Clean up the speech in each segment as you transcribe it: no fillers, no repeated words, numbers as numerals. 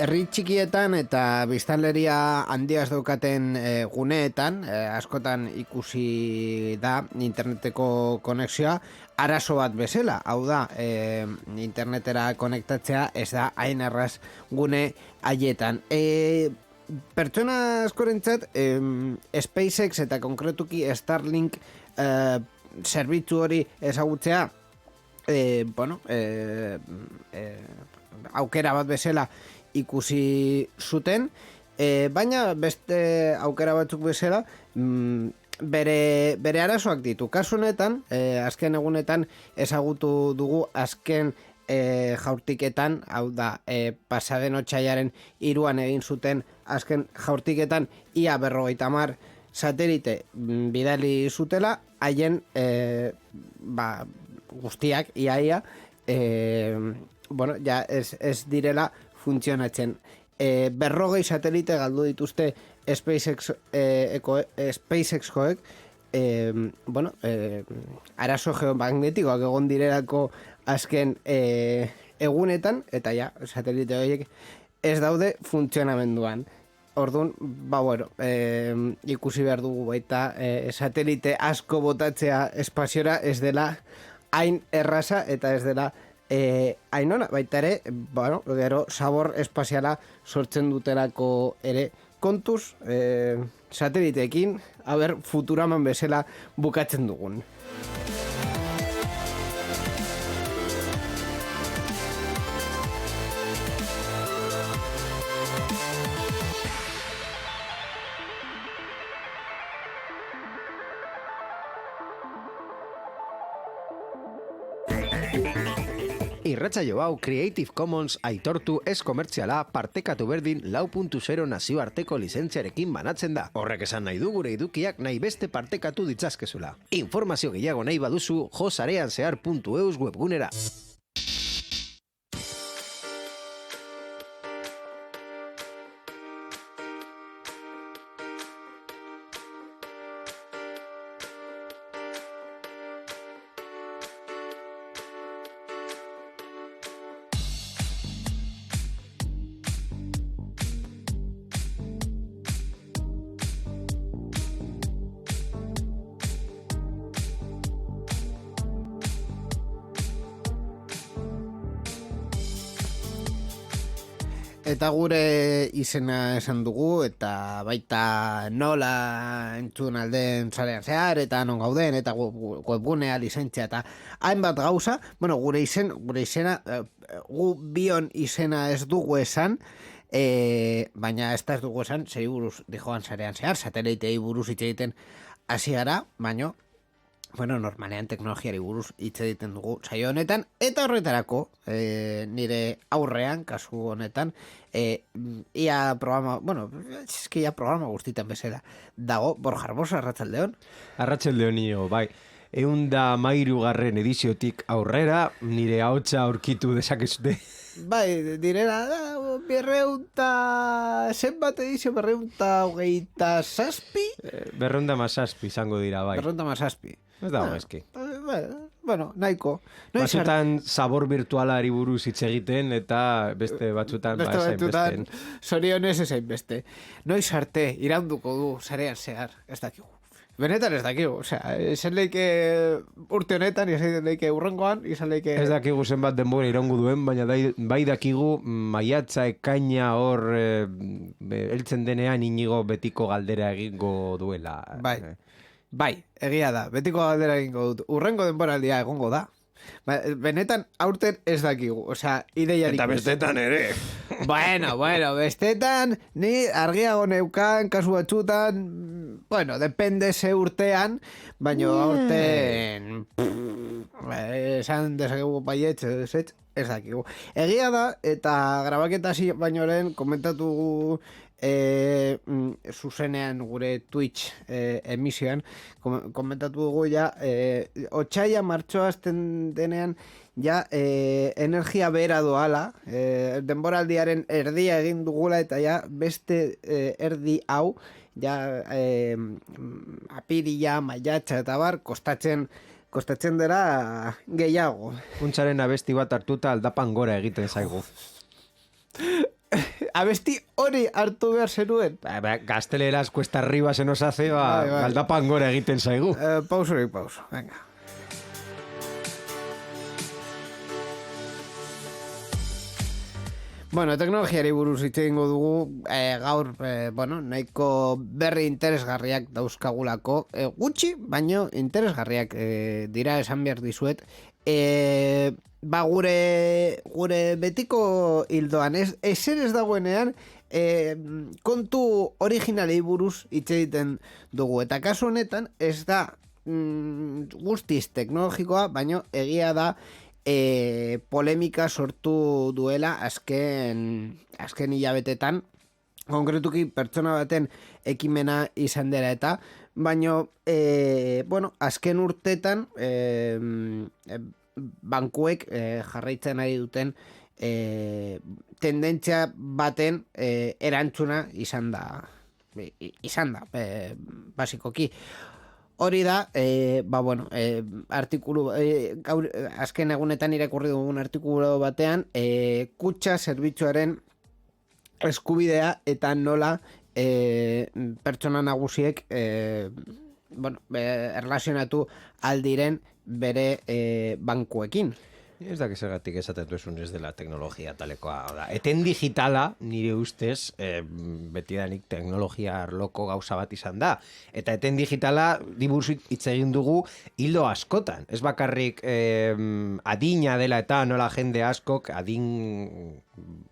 Herri txikietan eta biztanleria handiaz daukaten guneetan, askotan ikusi da interneteko konexioa arazo bat bezala. Hau da, internetera konektatzea ez da hain erraz gune haietan. Pertsona askorentzat, SpaceX eta konkretuki Starlink zerbitzu hori ezagutzea, aukera bat bezala ikusi zuten, baina beste aukera batzuk bezala bere arazoak ditu. Kasu honetan, azken egunetan ezagutu dugu azken jaurtiketan, hau da, pasaden otsailaren 3 egin zuten azken jaurtiketan ia 50 satelite bidali zutela, haien guztiak iaia ja ez direla funtzionatzen. 40 satelite galdu dituzte SpaceX-koek, arazo geomagnetikoak egon direlako azken egunetan, eta ja, satelite horiek ez daude funtzionamenduan. Orduan, ikusi behar dugu baita satelite asko botatzea espaziora ez dela hain erraza eta ez dela hainona, baita ere, gero sabor espaziala sortzen dutelako ere kontuz sateliteekin, Futuraman bezala bukatzen dugun. Irratsaio hau Creative Commons aitortu ez komertziala partekatu berdin 4.0 nazioarteko lizentziarekin banatzen da. Horrek esan nahi du gure edukiak nahi beste partekatu ditzazkezula. Informazio gehiago nahi baduzu josareanzehar.eus webgunera. Eta gure izena esan dugu, eta baita nola entzun alden sarean zehar, eta non gauden, eta webgunea, lizentzia, eta hainbat gauza, gure izena, gu bion izena ez dugu esan, baina ez dugu esan, zei buruz dijoan sarean zehar, satelitei buruz hitz egiten hasi gara, baina normalean teknologiari buruz hitz egiten dugu saio honetan, eta horretarako nire aurrean, kasu honetan, ia programa, ia programa guztitan bezala dago, Borja Arbosa, arratsaldeon. Arratsaldeon nio, bai. 113. ediziotik aurrera, nire ahotsa aurkitu dezakezute. Bai, direla, 200 zenbat edizio, 227? 217 izango dira, bai. 217. Ez dago eski. Nahiko. Batzutan sabor virtualari buruz hitz egiten, eta beste batzutan esain beste. Sorionez esain beste. Noiz arte iraunduko du sarean zehar, ez dakigu. Benetan ez dakigu, izan leike urte honetan, izan leike urrengoan, izan leike... Ez dakigu zenbat denbora iraungo duen, baina bai dakigu maiatza ekaina hor heltzen denean inigo betiko galdera egingo duela. Bai, egia da, betiko galdera egingo dut. Urrengo denboraldia egongo da. Benetan aurten ez dakigu, ideiarik... Eta bestetan ere. Bueno, bestetan, ni argiago neukan, kasu batzutan, bueno, depende ze urtean, baina aurten esan dezakegu baietz, ez dakigu. Egia da, eta grabaketa hasi baino lehen komentatu zuzenean gure Twitch emisioan, komentatu dugu ja, otsaila martxoa azten denean, ja, energia behera doala, denboraldiaren erdia egin dugula, eta ja, beste erdi hau, ja, apirila, maiatxa eta bar, kostatzen dira gehiago. Puntzaren abesti bat hartuta aldapan gora egiten zaigu. Abesti hori hartu behar zenuen. Gazteleraz cuesta arriba se nos hace, Bai. aldapan gora egiten zaigu. Pauso, venga. Bueno, teknologiari buruz hitz egingo dugu, gaur, bueno, nahiko berri interesgarriak dauzkagulako, gutxi, baino interesgarriak dira esan behar dizuet. Ba, gure betiko hildoan, ezer ez dagoenean, kontu originalei buruz hitz egiten dugu. Eta kasu honetan, ez da guztiz teknologikoa, baino egia da, polemika sortu duela azken hilabetetan, konkretuki pertsona baten ekimena izan dela eta, baino, bueno, azken urtetan bankuek jarraitzen ari duten tendentzia baten erantzuna izan da, basikoki. Hori da, ba, bueno, artikulu, azken egunetan irakurri dugun artikulu batean, kutxa zerbitzuaren eskubidea eta nola pertsona nagusiek, bueno, erlazionatu aldiren bere bankuekin. Ez da zergatik esaten duezun ez dela teknologia talekoa. Oda, eten digitala, nire ustez, betidanik teknologia arloko gauza bat izan da. Eta eten digitala, diburuz hitz egin dugu, hildo askotan. Ez bakarrik adina dela eta nola jende askok, adin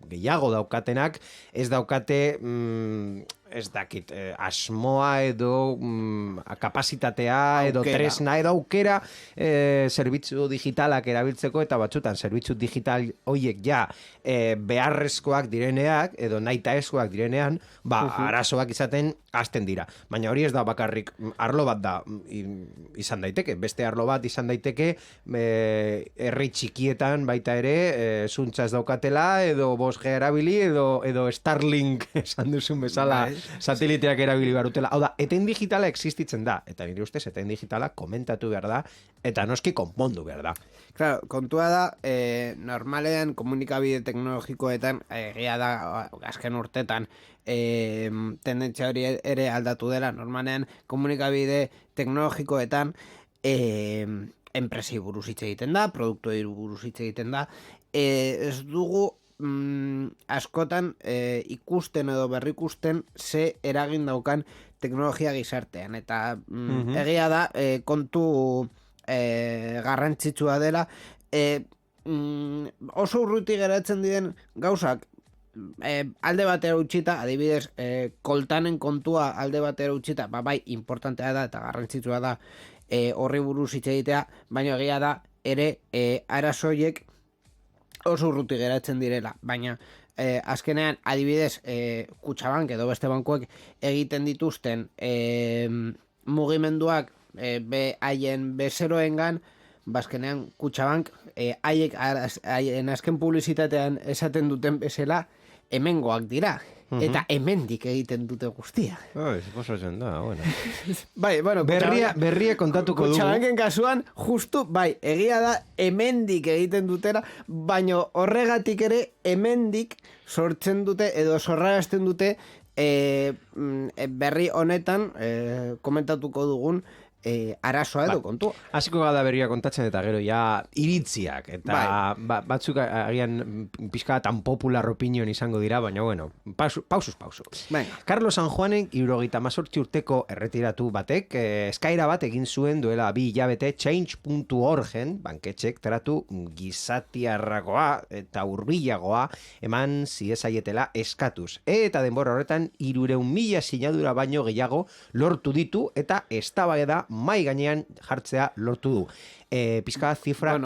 gehiago daukatenak, ez daukate... ez dakit, asmoa edo kapasitatea edo tresna edo aukera zerbitzu digitalak erabiltzeko eta batzutan zerbitzu digital hoiek ja beharrezkoak direneak edo nahitaezkoak direnean, ba, arazoak izaten hasten dira. Baina hori ez da bakarrik arlo bat da izan daiteke, beste arlo bat izan daiteke herri txikietan baita ere zuntza ez daukatela edo 5G erabili edo Starlink esan duzun bezala sateliteak erabili barutela. Hau da, eten digitala existitzen da, eta nire ustez eten digitala komentatu behar da, eta noski konpondu behar da. Claro, kontua da, normalean komunikabide teknologikoetan, egia da, azken urtetan, tendentzia hori ere aldatu dela, normalean komunikabide teknologikoetan, enpresi buruz hitz egiten da, produktuei buruz hitz egiten da, ez dugu askotan ikusten edo berrikusten ze eragin daukan teknologia gizartean, eta egia da kontu garrantzitsua dela, oso urruti geratzen diren gauzak alde batera utxita, adibidez koltanen kontua alde batera utxita, bai, importantea da eta garrantzitsua da horri buruz hitz egitea, baina egia da ere arazoiek oso urruti geratzen direla, baina azkenean adibidez Kutxabank edo beste bankuek egiten dituzten mugimenduak haien bezeroengan, bazkenean Kutxabank haien azken publizitatean esaten duten bezala hemengoak dira, eta hemendik egiten dute guztia. Posatzen da, bueno. Bai, bueno, berria kontatuko dugu. Kutxabanken kasuan, justu, bai, egia da hemendik egiten dutera, baino horregatik ere hemendik sortzen dute edo sorrarazten dute berri honetan komentatuko dugun arazoa edo kontua. Hasiko gara berria kontatzen eta gero ja iritziak eta batzuk agian pixka tan popular opinion izango dira, baina bueno, pausus. Venga. Carlos San Juanen 78 urteko erretiratu batek eskaira bat egin zuen duela 2 hilabete change.orgen banketxek tratu gizatiarragoa eta hurbilagoa eman ziezaietela eskatuz. Eta denbora horretan 300.000 sinadura baino gehiago lortu ditu eta eztabaida mai gainean jartzea lortu du. Pizka zifra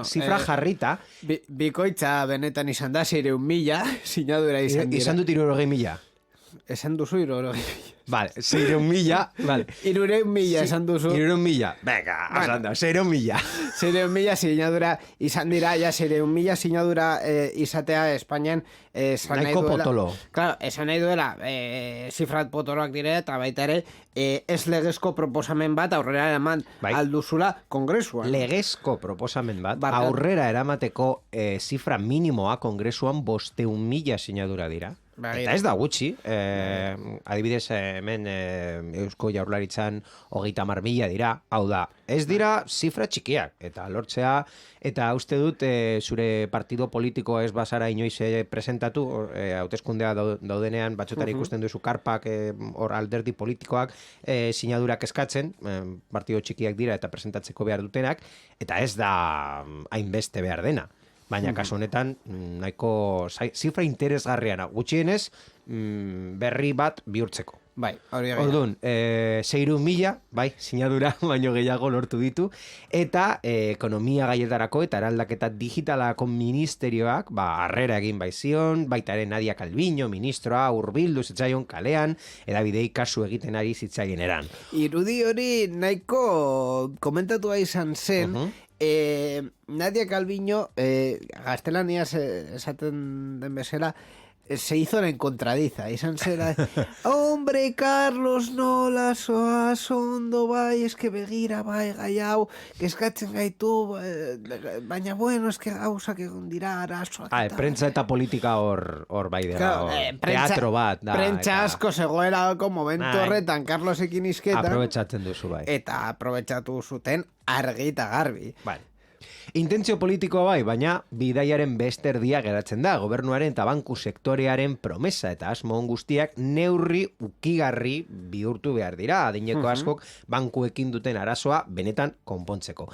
jarrita. Bikoitza benetan izan da 600.000 sinadura izan dira. Izan dut 300.000. Esan duzu 300.000. Vale, 600.000, vale. 300.000 esan duzu. 300.000, venga, bueno, 600.000. 600.000 sinadura izan dira, ja 600.000 sinadura izatea Espainian esan nahi duela. Potolo. Claro, esan nahi duela zifrat potoloak dire eta baita ere ez legezko proposamen bat aurrera eraman alduzula kongresuan. Legezko proposamen bat aurrera eramateko zifra minimoa kongresuan 500.000 sinadura dira. Eta ez da gutxi, adibidez hemen Eusko Jaurlaritzan 30.000 dira, hau da, ez dira zifra txikiak, eta lortzea, eta uste dut zure partido politiko ez bazara inoiz presentatu, hauteskundea daudenean batxotara ikusten duzu karpak, hor alderdi politikoak sinadurak eskatzen, partido txikiak dira eta presentatzeko behar dutenak, eta ez da hainbeste behar dena. Baina kasu honetan nahiko zifra interesgarriana gutxienez berri bat bihurtzeko. Bai, hori gara. Orduan, 600.000, bai, sinadura baino gehiago lortu ditu, eta ekonomia gaietarako eta eraldaketa digitalako ministerioak, harrera egin baizion, baita ere Nadia Calviño, ministroa, hurbildu zitzaion kalean, edabidei kasu egiten ari zitzaien eran. Irudi hori nahiko komentatua izan zen, Nadia Calviño, gaztelaniaz esaten den bezala, se hizo la encontradiza. Izan zera, hombre, Carlos, nola, soaz, ondo, bai, eske begira, bai, gai hau, eskatzen gaitu, baina bueno, eske gauzak egon dira, arazoak. Prentza eta politika hor bai dira, teatro bat. Prentza asko zegoelako momentu horretan, Carlosekin izketan. Aprobetxatzen duzu, bai. Eta aprobetxatu zuten argi eta garbi. Bai. Intentzio politikoa bai, baina bidaiaren beste erdia geratzen da. Gobernuaren eta banku sektorearen promesa eta asmo guztiak neurri ukigarri bihurtu behar dira. Adineko askok bankuekin duten arazoa benetan konpontzeko.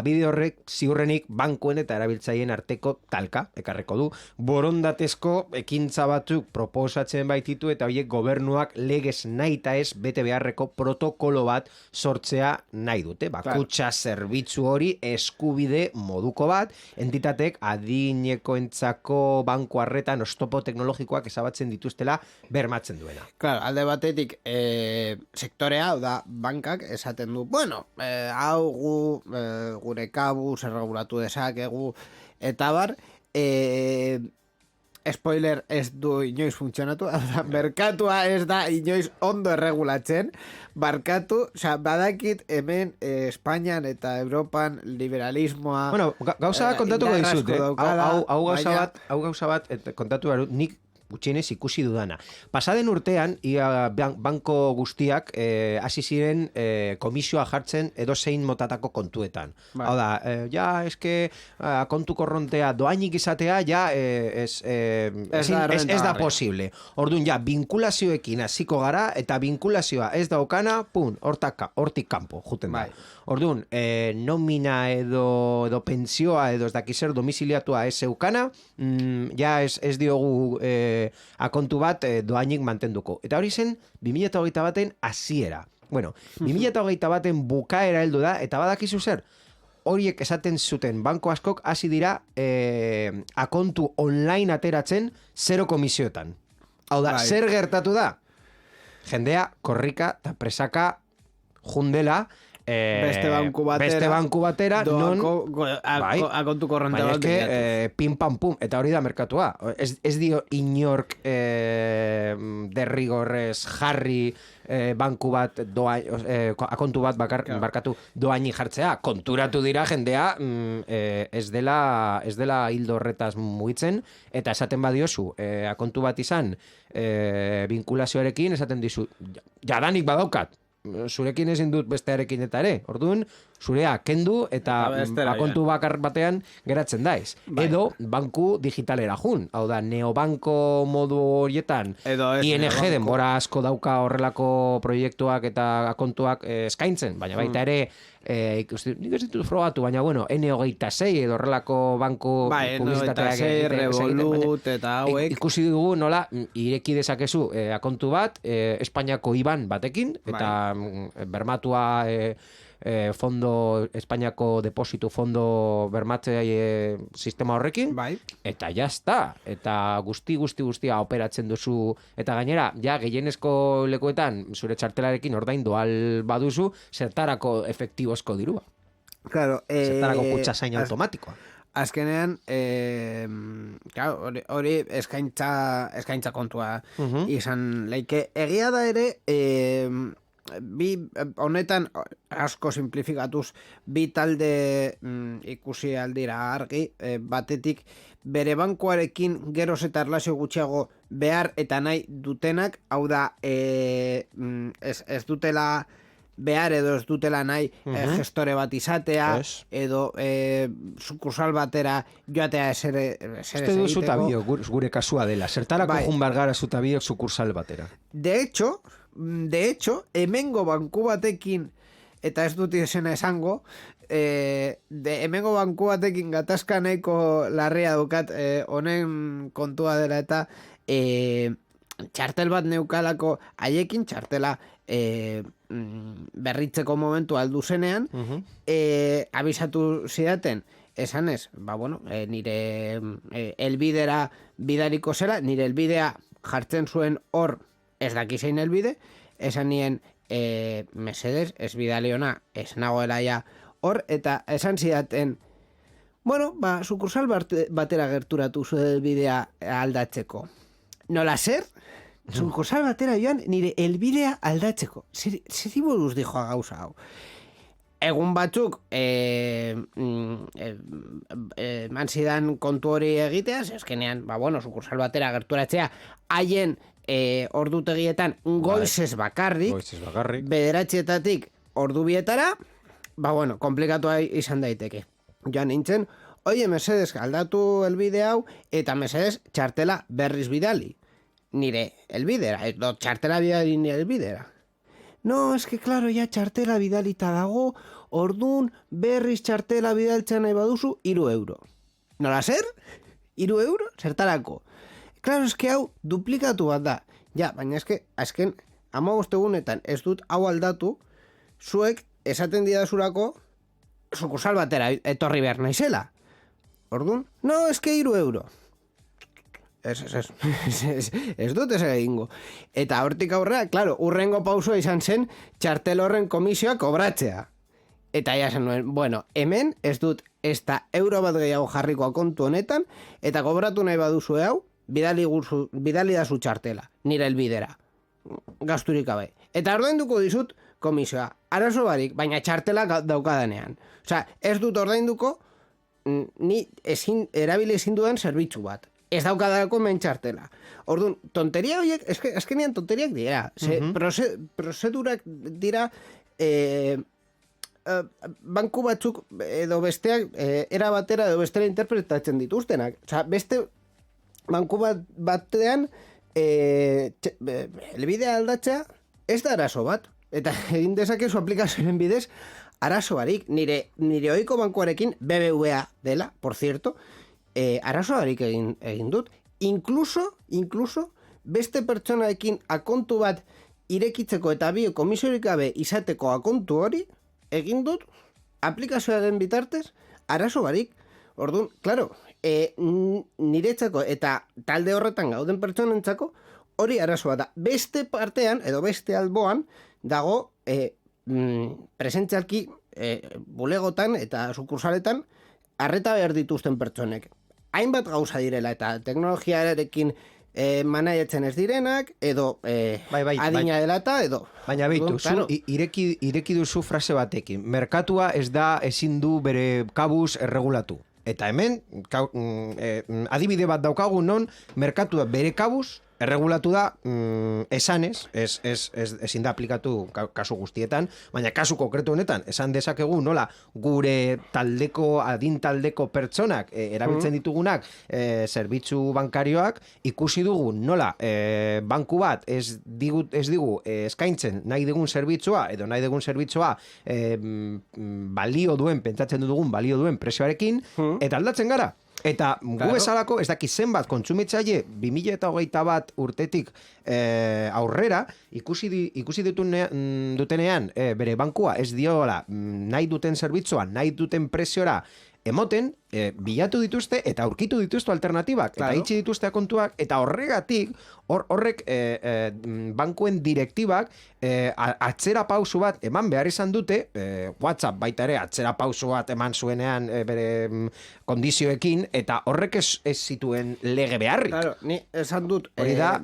Bide horrek ziurrenik bankuen eta erabiltzaileen arteko talka, ekarreko du, borondatezko ekintza batzuk proposatzen baititu eta horiek gobernuak legez nahi eta ez bete beharreko protokolo bat sortzea nahi dute. Kutxa zerbitzu hori eskubide moduko bat, entitatek adinekoentzako banku harretan oztopo teknologikoak ezabatzen dituztela bermatzen duena. Claro, alde batetik sektorea, da, bankak esaten du, bueno, hau gure kabuz erregulatu dezakegu, eta bar, spoiler ez du inoiz funtzionatu, merkatua ez da inoiz ondo erregulatzen, barkatu, badakit hemen Espainian eta Europan liberalismoa... Bueno, gauza bat kontatuko dizut, hau gauza bat kontatu barut, nik gutxienez ikusi dudana. Pasaden urtean, banko guztiak hasi ziren komisioa jartzen edozein motatako kontuetan. Hau da, eske kontu korrontea doainik izatea, ez da posible. Orduan, vinkulazioekin hasiko gara, eta vinkulazioa ez daukana, hortik kanpo, juten da. Orduan, nomina edo pensioa edo ez dakizer domiziliatua ez zeukana, ez diogu akontu bat doainik mantenduko. Eta hori zen 2008 baten hasiera. Bueno, 2008 baten bukaera heldu da, eta badakizu zer, horiek esaten zuten banko askok hasi dira akontu online ateratzen 0 komisioetan. Hau da, zer gertatu da? Jendea, korrika eta presaka jundela beste banku batera akontu korronte bat pim pam pum, eta hori da merkatua. Ez dio inork derrigorrez jarri banku bat akontu bat barkatu doaini jartzea. Konturatu dira jendea ez dela hildo horretaz mugitzen, eta esaten badiozu akontu bat izan vinkulazioarekin, esaten dizu jadanik badaukat. zurekin ezin dut bestearekin eta ere. Orduan, zurea kendu eta akontu bakar batean geratzen daiz. Edo, banku digitalera jun. Hau da, neobanko modu horietan, ING denbora asko dauka horrelako proiektuak eta akontuak eskaintzen, baina baita ere, nik ez ditut frogatu, baina bueno, N26 edo horrelako banku publizitateak Revolut eta hauek. Ikusi dugu nola ireki dezakezu akontu bat Espainiako IBAN batekin eta bermatua fondo Espainiako depositu fondo bermatze sistema horrekin eta jazta, eta guztia operatzen duzu, eta gainera ja gehienezko lekuetan zure txartelarekin ordaindu al baduzu zertarako efektibozko dirua. Claro, zertarako kutxasain automatikoa. Azkenean, hori eskaintza kontua izan leike. Egia da ere, honetan asko simplifikatuz bi talde ikusi aldira argi, batetik bere bankuarekin geroz eta erlazio gutxiago behar eta nahi dutenak, hau da ez dutela behar edo ez dutela nahi gestore bat izatea edo sukursal batera joatea ezer egiteko. Zutabio, gure kasua dela. Zertarako jun bargara zutabio sukursal batera. De hecho, hemengo banku batekin, eta ez dut izena esango, hemengo banku batekin gatazka nahiko larria dukat honen kontua dela eta txartel bat neukalako haiekin, txartela berritzeko momentu aldu zenean, abisatu zidaten, esanez, nire elbidera bidaliko zera, nire elbidea jartzen zuen hor ez dakizein elbide, esan nien mesedes, ez bidali ona, ez nagoela ja hor, eta esan zidaten, sukursal batera gerturatu zuen elbidea aldatzeko. Nola zer? Sukursal batera joan nire elbidea aldatzeko. Zer buruz dijo gauza hau? Egun batzuk eman zidan kontu hori egitea, eskenean, sukursal batera gerturatzea haien ordutegietan goizez bakarrik, bederatzietatik ordu bietara, komplikatua izan daiteke. Joan nintzen, oie, mesedes, aldatu elbide hau, eta mesedes, txartela berriz bidali. Nire elbidera, edo txartela bidali nire elbidera. No, es que claro, ya txartela bidalita dago, ordun berriz txartela bidaltzen nahi baduzu, 3 euro. Nola zer? 3 euro? Zertarako? Claro, es que hau duplikatu bat da. Ja, baina es que, azken, 15 egunetan ez dut hau aldatu, zuek esaten didazurako sukursal batera etorri behar naizela. Ordun? No, es que 3 euro. Ez dut ez egingo. Eta hortik aurrera, claro, urrengo pausua izan zen txartel horren komisioa kobratzea. Eta ja zen nuen, hemen ez dut ez da euro bat gehiago jarrikoa kontu honetan, eta kobratu nahi baduzu hau, bidali da zu txartela, nire elbidera. Gasturik gabe. Eta ordainduko dizut komisioa. Arazo barik, baina txartela daukadanean. Osea, ez dut ordainduko ni erabili ezin duen zerbitzu bat. Ez daukadarako men txartela. Orduan, tonteria horiek, azkenean tonteriak dira. Prozedurak dira banku batzuk edo besteak era batera edo bestera interpretatzen dituztenak. Osea, beste banku batean elbidea aldatzea ez da arazo bat. Eta egin dezakezu aplikazioen bidez arazo barik. Nire ohiko bankuarekin BBVA dela, por cierto, arazo barik egin dut. Incluso beste pertsonaekin akontu bat irekitzeko eta bi komisiorik gabe izateko akontu hori egin dut aplikazioaren bitartez arazo barik. Orduan, claro, niretzako eta talde horretan gauden pertsonentzako hori arazoa da. Beste partean edo beste alboan dago presentzialki bulegotan eta sukursaletan arreta behar dituzten pertsonek. Hainbat gauza direla eta teknologiarekin manaiatzen ez direnak, edo adina dela eta, edo... Baina beitu, zu ireki duzu frase batekin. Merkatua ez da ezin du bere kabuz erregulatu. Eta hemen, adibide bat daukagu non, merkatua bere kabuz erregulatu da esanez, ezin da aplikatu kasu guztietan, baina kasu konkretu honetan, esan dezakegu nola gure adin taldeko pertsonak erabiltzen ditugunak zerbitzu bankarioak, ikusi dugu nola banku bat ez digu eskaintzen nahi dugun zerbitzua, edo nahi dugun zerbitzua balio duen, pentsatzen dugun balio duen prezioarekin, eta aldatzen gara. Eta gu bezalako, ez daki zenbat kontsumitzaile 2021 urtetik aurrera, ikusi dutenean bere bankua ez diola nahi duten zerbitzua, nahi duten preziora emoten, bilatu dituzte eta aurkitu dituzte alternatibak, eta itxi dituzte kontuak, eta horregatik, horrek bankuen direktibak atzera pausu bat eman behar izan dute, WhatsApp baita ere atzera pausu bat eman zuenean bere kondizioekin, eta horrek ez zituen lege beharrik. Claro, ni esan dut... Hori da,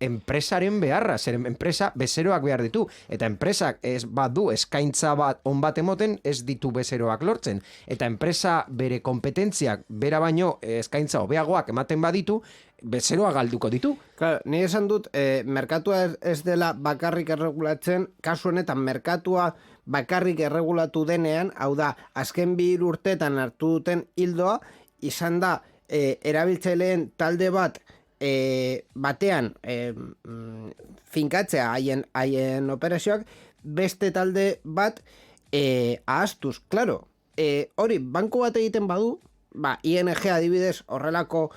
enpresaren beharra, zer enpresa bezeroak behar ditu, eta enpresak ez badu eskaintza bat on bat emoten, ez ditu bezeroak lortzen, eta enpresa bere kompetentziak bera baino eskaintza hobeagoak ematen baditu, bezeroa galduko ditu. Claro, ni esan dut, merkatua ez dela bakarrik erregulatzen, kasu honetan merkatua bakarrik erregulatu denean, hau da, azken 2 urteetan hartu duten hildoa, izan da, erabiltzaileen talde bat batean finkatzea haien operazioak, beste talde bat ahaztuz. Claro, hori, banku bat egiten badu, ING adibidez horrelako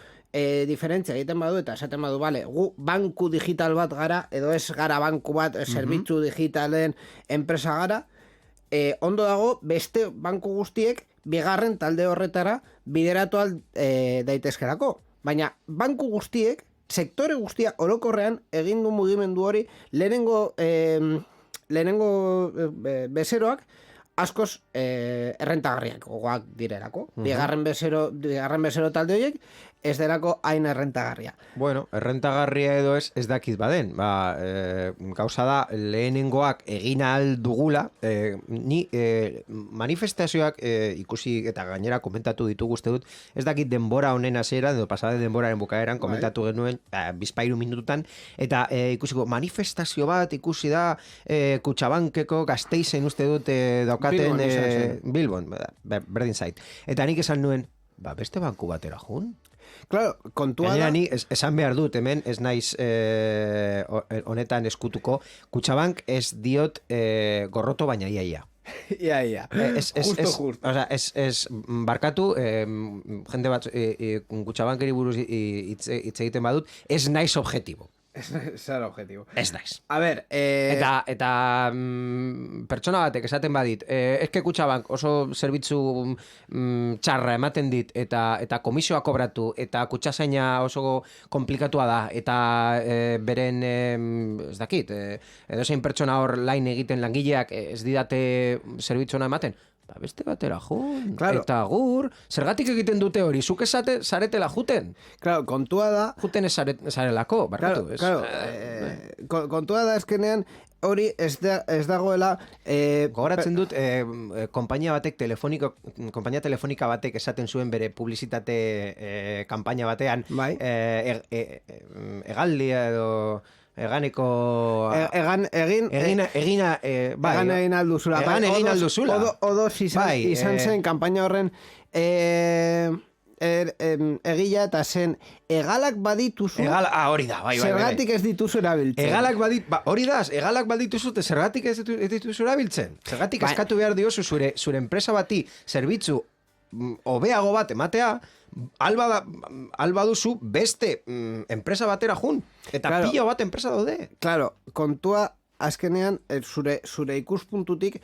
diferentzia egiten badu, eta esaten badu, bale, gu banku digital bat gara, edo ez gara banku bat, zerbitzu digitalen enpresa gara, ondo dago, beste banku guztiek, bigarren talde horretara bideratu daitezkerako. Baina banku guztiek, sektore guztia orokorrean egin du mugimendu hori, lehenengo bezeroak askoz errentagarriak gogoak direlako. Bigarren bezero talde horiek ez derako hain errentagarria. Bueno, errentagarria edo ez dakit baden. Gauza da, lehenengoak egin ahal dugula, ni manifestazioak ikusi eta gainera komentatu ditugu uste dut, ez dakit denbora honen hasiera edo pasade denboraren bukaeran komentatu genuen bizpairu minututan, eta ikusiko manifestazio bat ikusi da Kutxabankeko Gasteizen uste dut daukaten Bilbon, berdin zait. Eta nik esan nuen, beste banku batera jun? Claro, kontua da... Ni esan behar dut, hemen ez naiz honetan eskutuko, Kutxabank ez diot gorroto baina iaia. Ia. Justo. Ez barkatu, jende bat Kutxabankeri buruz hitz egiten badut, ez naiz objetibo. Zer objetibo. Ez naiz. A ver, Eta pertsona batek esaten badit, eske Kutxabank oso zerbitzu txarra ematen dit, eta komisioa kobratu, eta kutxazaina oso komplikatua da, eta beren, ez dakit, edozein pertsona hor lain egiten langileak ez didate zerbitzuena ematen, beste batera jun, claro. Eta gur, zergatik egiten dute hori, zuk zaretela juten? Claro, kontua da... Juten zarelako, barkatu. Claro, kontua da eskenean hori ez dagoela... Gogoratzen dut, konpainia telefonika batek esaten zuen bere publizitate kanpaina batean, egaldia edo... Eganeko... Egan egin alduzula. Egan egin alduzula. Odoz izan zen kanpaina horren egila eta zen egalak badituzu... Hori da, bai. Zergatik ez dituzu erabiltzen. Hori da, egalak badituzu, zergatik ez dituzu erabiltzen. Zergatik eskatu behar diozu zure enpresa bati zerbitzu hobeago bat ematea, alba duzu beste enpresa batera jun. Eta pila bat enpresa daude. Claro, kontua azkenean zure ikuspuntutik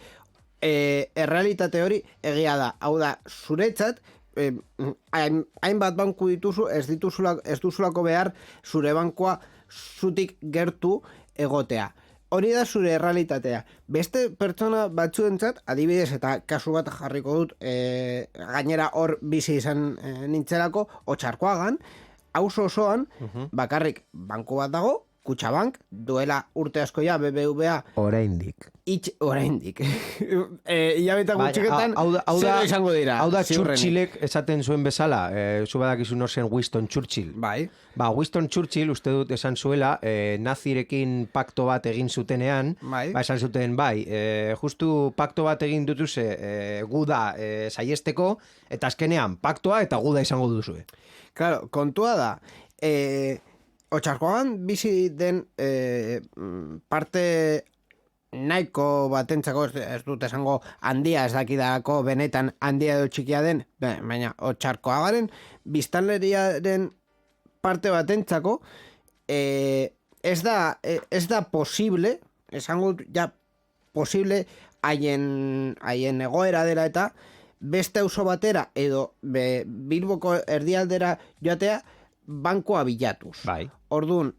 errealitate hori egia da. Hau da, zuretzat hainbat banku dituzu, ez duzulako behar zure bankua zutik gertu egotea. Hori da zure errealitatea. Beste pertsona batzuentzat, adibidez, eta kasu bat jarriko dut, gainera hor bizi izan nintzelako, Otxarkoagan, auzo osoan, bakarrik banku bat dago, Kutxabank, duela urte asko ja, BBVA, Oraindik. oraindik. Hilabeta gutxiketan, zero izango dira. Hau da ziurrenik. Churchillek esaten zuen bezala, zu badakizu nor zen Winston Churchill. Bai. Winston Churchill uste dut esan zuela, nazirekin pakto bat egin zutenean, Bai. esan zuten, justu pakto bat egin dutuse guda saiesteko, eta azkenean paktoa eta guda izango duzue. Claro, kontua da, Otxarkoagan bizi den parte nahiko batentzako, ez dut esango handia ez dakidako benetan handia edo txikia den, baina Otxarkoagaren biztanleriaren parte batentzako ez da posible, esango ja posible haien egoera dela eta beste auzo batera edo Bilboko erdialdera joatea bankoa bilatuz. Bai. Orduan,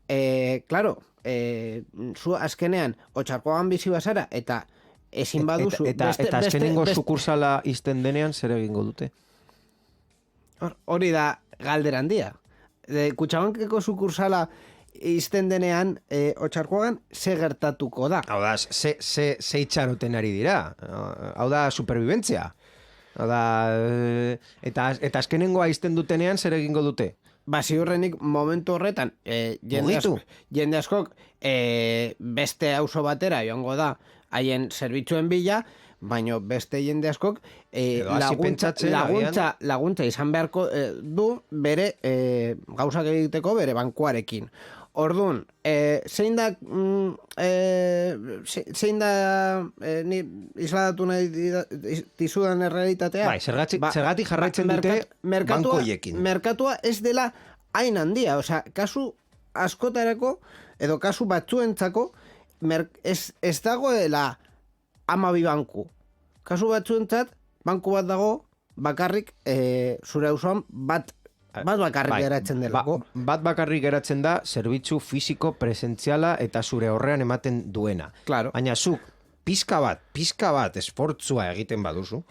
claro, zu azkenean Otxarkoagan bizi bazara eta ezin baduzu... Eta azkenengo sukursala izten denean zer egingo dute? Hori da galdera handia. Kutxabankeko sukursala izten denean Otxarkoagan ze gertatuko da. Hau da, ze itxaroten ari dira. Hau da, superbibentzia. Hau da, eta azkenengoa izten dutenean zer egingo dute? Ziurrenik momentu horretan jende askok beste auzo batera joango da haien zerbitzuen bila, baino beste jende askok laguntza izan beharko du bere gauzak egiteko bere bankuarekin. Orduan, zein da ni isladatu nahi dizudan errealitatea? Bai, zergatik jarraitzen dute bankoiekin. Merkatua ez dela hain handia, osea, kasu askotarako, edo kasu batzuentzako, ez dagoela 12 banku. Kasu batzuentzat, banku bat dago, bakarrik zure auzoan bat bakarrik geratzen delako. Bat bakarrik geratzen da, zerbitzu fisiko presentziala eta zure horrean ematen duena. Claro. Baina zuk, pizka bat esfortzua egiten baduzu,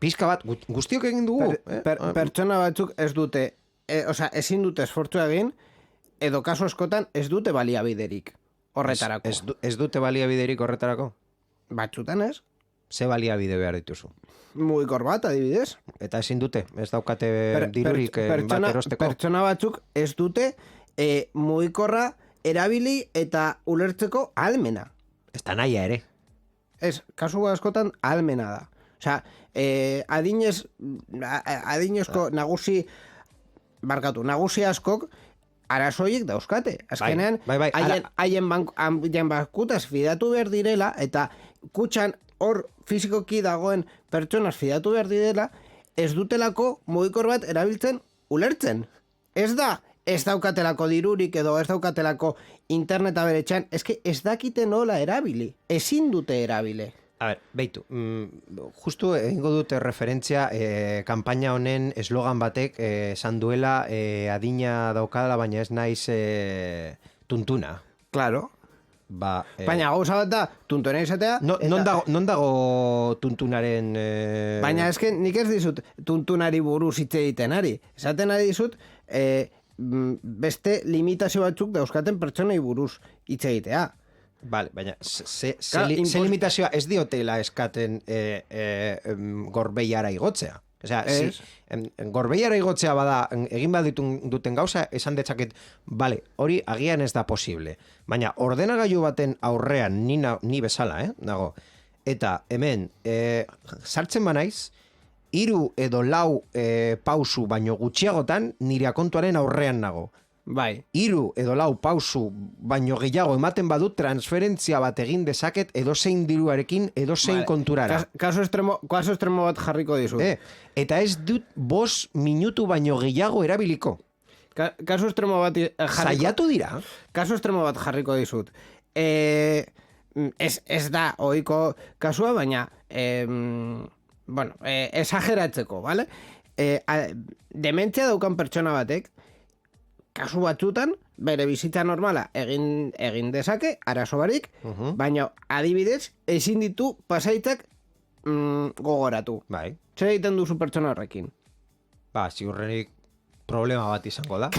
pizka bat, guztiok egin dugu. Pertsona batzuk ez dute, ezin dute esfortzua egin, edo kasu askotan ez dute baliabiderik horretarako. Ez dute baliabiderik horretarako? Batzutan ez. Ze baliabide behar dituzu? Mugikor bat, adibidez. Eta ezin dute, ez daukate dirurik bat erosteko. Pertsona batzuk ez dute mugikorra erabili eta ulertzeko ahalmena. Ez da nahia ere. Ez, kasu askotan ahalmena da. Osea, adinezko nagusi askok arazoiek dauzkate. Azkenean, haien bankutaz fidatu behar direla eta kutxan hor fizikoki dagoen pertsonaz fidatu behar direla, ez dutelako mugikor bat erabiltzen ulertzen. Ez daukatelako dirurik edo ez daukatelako interneta beretxan, ez dakite nola erabili, ezin dute erabile. A ber, beitu, justu egingo dute referentzia kanpaina honen eslogan batek esan duela adina daukadala, baina ez naiz tuntuna. Claro. Baina gauza bat da, tuntuna izatea... Non dago tuntunaren... Baina eske nik ez dizut tuntunari buruz hitz egiten ari. Esaten ari dizut beste limitazio batzuk dauzkaten pertsonei buruz hitz egitea. Vale, baina ze limitazioa ez diotela eskaten gorbeiara igotzea. Osea, gorbeiara igotzea bada, egin duten gauza, esan detzaket, bale, hori agian ez da posible. Baina, ordenagailu baten aurrean, ni bezala, nago. Eta, hemen, sartzen banaiz, 3 edo 4 pausu baino gutxiagotan, nire akontuaren aurrean nago. Bai. 3 edo 4 pausu baino gehiago ematen badut transferentzia bat egin dezaket edozein diruarekin edozein konturara. Kaso estremo bat jarriko dizut. Eta ez dut 5 minutu baino gehiago erabiliko. Kaso estremo bat saiatu dira. Kaso estremo bat jarriko dizut. Ez da ohiko kasua, baina esageratzeko, vale? Dementzia daukan pertsona batek kasu batzutan, bere bizitza normala egin dezake, arazo barik, baina adibidez, ezin ditu pasaitzak gogoratu. Bai. Zer egiten duzu pertsona horrekin? Ziurrenik problema bat izango da.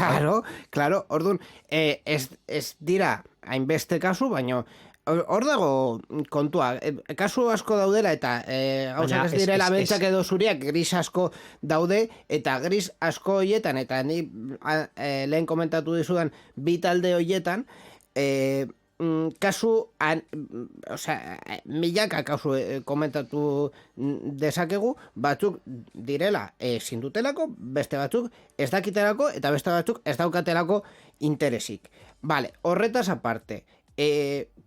Claro, orduan, ez dira hainbeste kasu, baina hor dago kontua. Kasu asko daudela eta gauzak ez direla beltzak edo zuriak gris asko daude, eta gris asko hoietan, eta ni lehen komentatu dizudan bi talde hoietan, kasu, milaka kasu komentatu dezakegu, batzuk direla ezin dutelako, beste batzuk ez dakitelako, eta beste batzuk ez daukatelako interesik. Vale, horretaz aparte,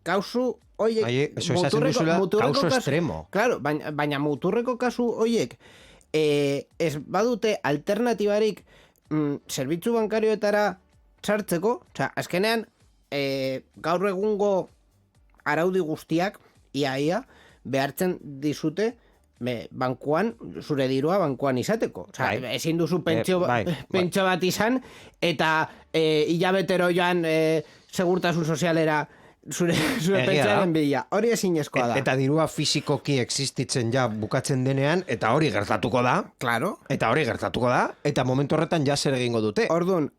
kausu hoiek, kausu extremo. Claro, baina muturreko kasu hoiek ez badute alternatibarik zerbitzu bankarioetara sartzeko, azkenean gaur egungo araudi guztiak ia behartzen dizute bankuan, zure dirua bankuan izateko. Ezin duzu pentsio bat izan, eta hilabetero joan segurtasun sozialera zure pentsioaren bila. Hori ezinezkoa da. Eta dirua fisikoki existitzen ja bukatzen denean, eta hori gertatuko da. Claro. Eta hori gertatuko da, eta momentu horretan ja zer egingo dute. Orduan,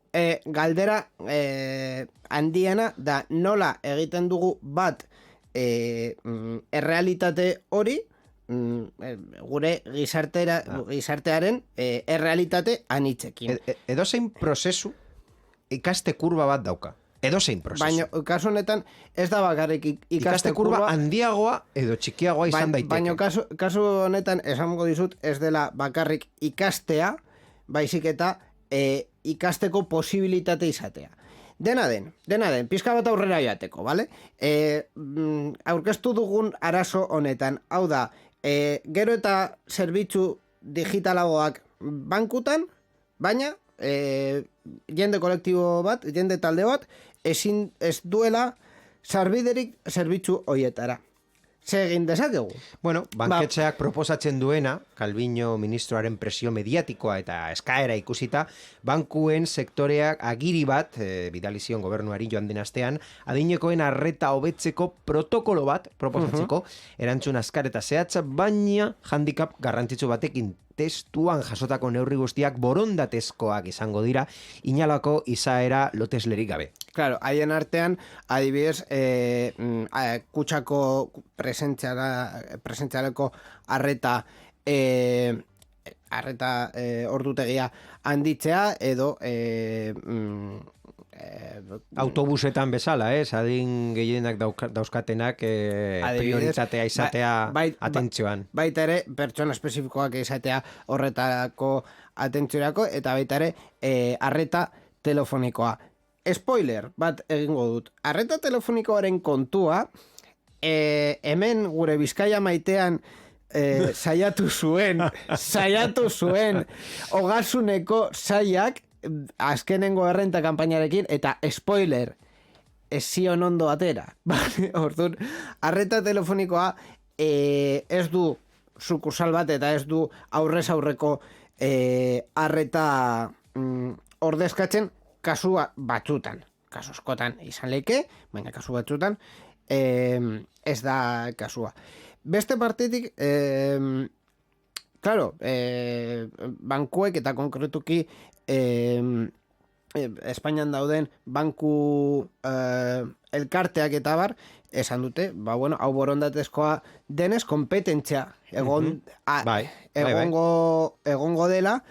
galdera handiena da nola egiten dugu bat errealitate hori gure gizartearen errealitate anitzekin. Edozein prozesu ikaste kurba bat dauka. Edozein prozesu. Baina, kasu honetan, ez da bakarrik ikaste kurba handiagoa edo txikiagoa izan daiteke. Baina, kasu honetan, esango dizut, ez dela bakarrik ikastea, baizik eta ikasteko posibilitate izatea. Dena den, pizka bat aurrera joateko, bale? Aurkeztu dugun arazo honetan, hau da, gero eta zerbitzu digitalagoak bankutan, baina jende kolektibo bat, jende talde bat, ez duela sarbiderik zerbitzu hoietara. Ze egin dezakegu? Bueno, banketxeak proposatzen duena, Calviño ministroaren presio mediatikoa eta eskaera ikusita, bankuen sektoreak agiri bat, bidali zion gobernuari joan den astean, adinekoen arreta hobetzeko protokolo bat proposatzeko, erantzun azkar eta zehatza, baina handicap garrantzitsu batekin, testuan jasotako neurri guztiak borondatezkoak izango dira, inalako izaera loteslerik gabe. Claro, haien artean, adibidez, kutxako presentzialeko arreta ordutegia handitzea, edo autobusetan bezala, adin gehienak dauzkatenak prioritatea izatea atentzioan. Baita ere, pertsona espezifikoak izatea horretako atentziorako, eta baita ere, arreta telefonikoa. Spoiler bat egingo dut. Arreta telefonikoaren kontua, hemen gure Bizkaia maitean saiatu zuen Ogasuneko saiak azkenengo errenta kanpainarekin, eta spoiler, ez zion ondo atera. Orduan, arreta telefonikoa ez du sukursal bat, eta ez du aurrez aurreko arreta ordezkatzen kasu batzutan. Kasu askotan izan leike, baina kasu batzutan ez da kasua. Beste partetik, claro, bankuek eta konkretuki Espainian dauden banku elkarteak eta bar, esan dute, hau borondatezkoa denez, kompetentzia egongo dela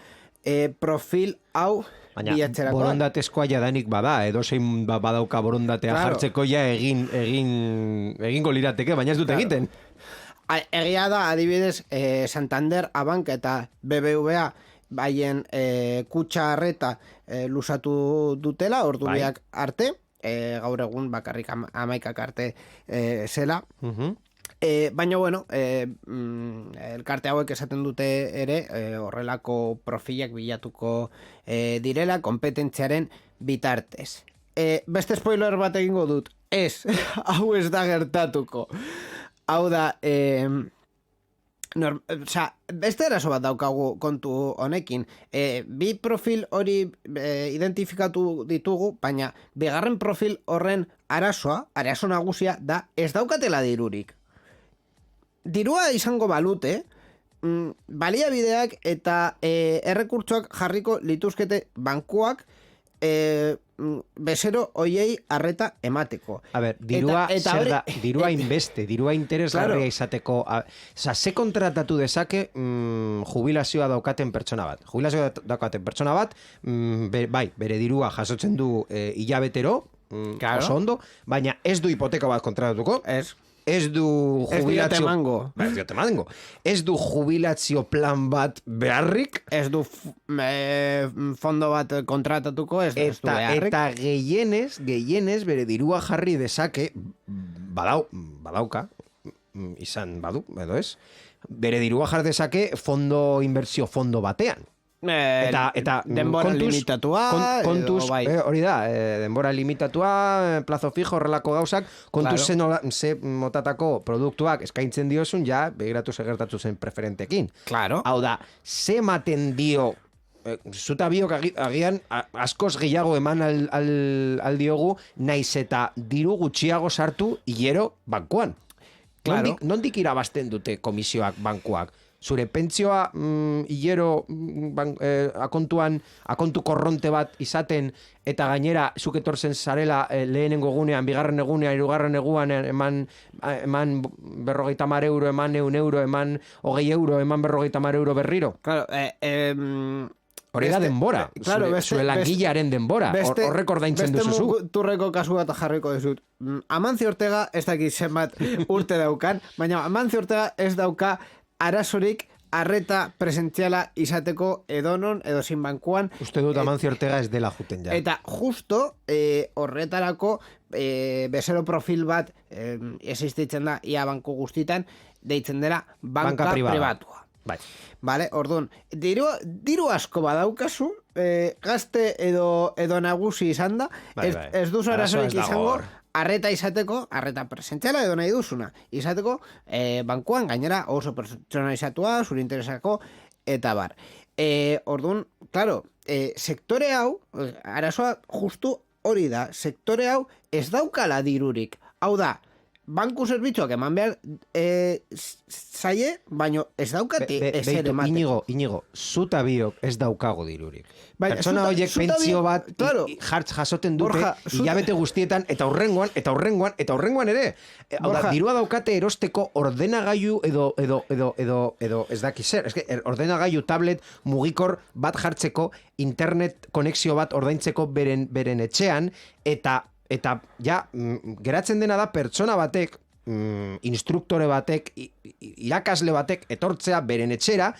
profil hau bilatzerakoa. Borondatezkoa jadanik bada, edozein badauka borondatea jartzeko ja egingo lirateke, baina ez dute egiten. Egia da, adibidez, Santander, Abanka eta BBVA baien kutxa arreta lusatu dutela, ordubiak arte, gaur egun bakarrik 11 arte zela. Baina, elkarte hauek esaten dute ere, horrelako profilak bilatuko direla, kompetentziaren bitartez. Beste spoiler bat egingo dut, hau ez da gertatuko. Hau da, beste eraso bat daukagu kontu honekin. Bi profil hori identifikatu ditugu, baina bigarren profil horren arazo nagusia da ez daukatela dirurik. Dirua izango balute, baliabideak eta errekurtsoak jarriko lituzkete bankuak bezero hoiei arreta emateko. A ber, dirua zer da, dirua inbeste, dirua interesgarria Claro. izateko. Ze kontratatu dezake jubilazioa daukaten pertsona bat. Jubilazioa daukaten pertsona bat, bere dirua jasotzen du hilabetero, Claro. oso ondo, baina ez du hipoteka bat kontratatuko. Ez du Ez jubilazio... diote emango. Ez diote emango. Ez du jubilazio plan bat beharrik. Ez du fondo bat kontratatuko, ez du beharrik. Eta gehienez bere dirua jarri dezake, badauka, izan badu, edo ez, bere dirua jarri dezake inbertsio fondo batean. Eta denbora limitatua kontuz, edo bai. hori da, denbora limitatua, plazo fijo, horrelako gauzak, kontuz ze motatako produktuak eskaintzen diozun, ja, begiratu segertatu zen preferentekin. Claro. Hau da, ze ematen dio, zuta biok agian askoz gehiago eman aldiogu, naiz eta diru gutxiago sartu hilero bankuan. Claro. Nondik irabazten dute komisioak bankuak? Zure pentsioa hilero akontu korronte bat izaten eta gainera zuk etortzen zarela lehenengo egunean, bigarren egunean, hirugarren eguan eman 50 euro, eman 100 euro, eman 20 euro, eman 50 euro berriro. Claro, Hori da denbora, claro, zure langilearen denbora, horrek ordaintzen duzuzu. Beste turreko kasu bat jarriko dizut. Amancio Ortega, ez dakit zenbat urte daukan, baina Amancio Ortega ez dauka arazorik arreta presentziala izateko edonon, edo zin bankuan. Uste dut Amancio Ortega ez dela juten ja. Eta justo horretarako bezero profil bat existitzen da ia banku guztitan, deitzen dela banka pribatua. Bai. Vale, orduan, diru asko badaukazu, gazte edo nagusi izan da, ez duzu arazorik izango, arreta izateko, arreta presentziala edo nahi duzuna, izateko bankuan gainera oso pertsonalizatua, zure interesako, eta bar. Orduan, claro, sektore hau, arazoa justu hori da, sektore hau ez daukala dirurik. Hau da, banku zerbitzuak eman behar zaie, baino ez daukate ezer emateko. Inigo, zuta biok ez daukago dirurik. Bai, Pertsona horiek pentsio bat jartz jasoten dute hilabete guztietan, eta hurrengoan ere. Hau da, dirua daukate erosteko ordenagailu edo ez daki zer. Ordenagailu tablet mugikor bat jartzeko, internet konexio bat ordaintzeko beren etxean, eta ja, geratzen dena da pertsona batek, instruktore batek, irakasle batek etortzea beren etxera,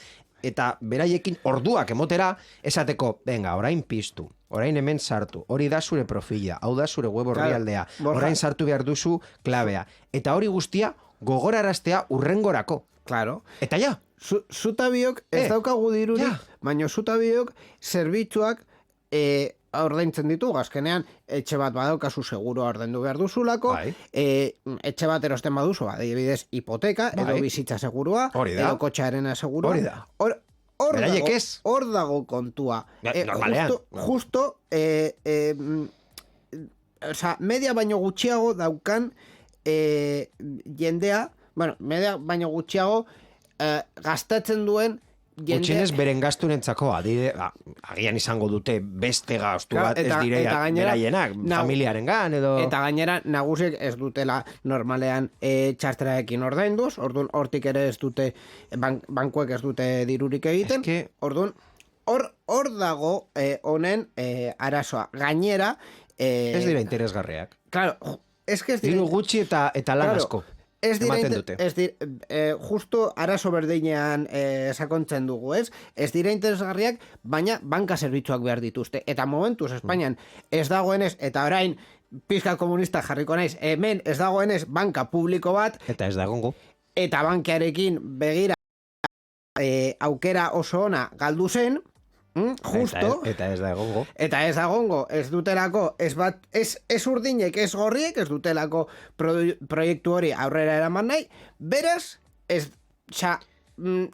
eta beraiekin orduak emotera, esateko, venga, orain piztu, orain hemen sartu, hori da zure profila, hau da zure web orrialdea, orain sartu behar duzu klabea. Eta hori guztia gogoraraztea urrengorako. Claro. Eta ja. Zuta biok ez daukagu dirurik, baina zuta biok zerbitzuak ordaintzen ditu, azkenean etxe bat badaukazu seguro ordaindu behar duzulako, etxe bat erosten baduzu, adibidez hipoteka, edo bizitza segurua, edo kotxearen segurua. Hor dago kontua. Normalean. Justo, media baino gutxiago daukan jendea, media baino gutxiago gastatzen duen gutxienez beren gasturentzako, agian izango dute beste gastu bat ez direia beraienak, familiarengan edo... Eta gainera, nagusiek ez dutela normalean txarteraekin ordainduz, orduan hortik ere ez dute, bankuek ez dute dirurik egiten, orduan hor dago honen arazoa. Gainera... Ez dira interesgarriak. Claro, ez que ez dira... Diru gutxi eta lan asko. Ez justo arazo berdinean sakontzen dugu, ez? Ez dira interesgarriak, baina banka zerbitzuak behar dituzte. Eta momentuz, Espainian ez dagoenez, eta orain pizka komunista jarriko naiz, hemen ez dagoenez banka publiko bat. Eta ez dagongo. Eta bankearekin begira aukera oso ona galdu zen, justo. Eta ez da egongo. Eta ez da egongo, ez dutelako, ez urdinek, ez gorriek, ez dutelako proiektu hori aurrera eraman nahi, beraz,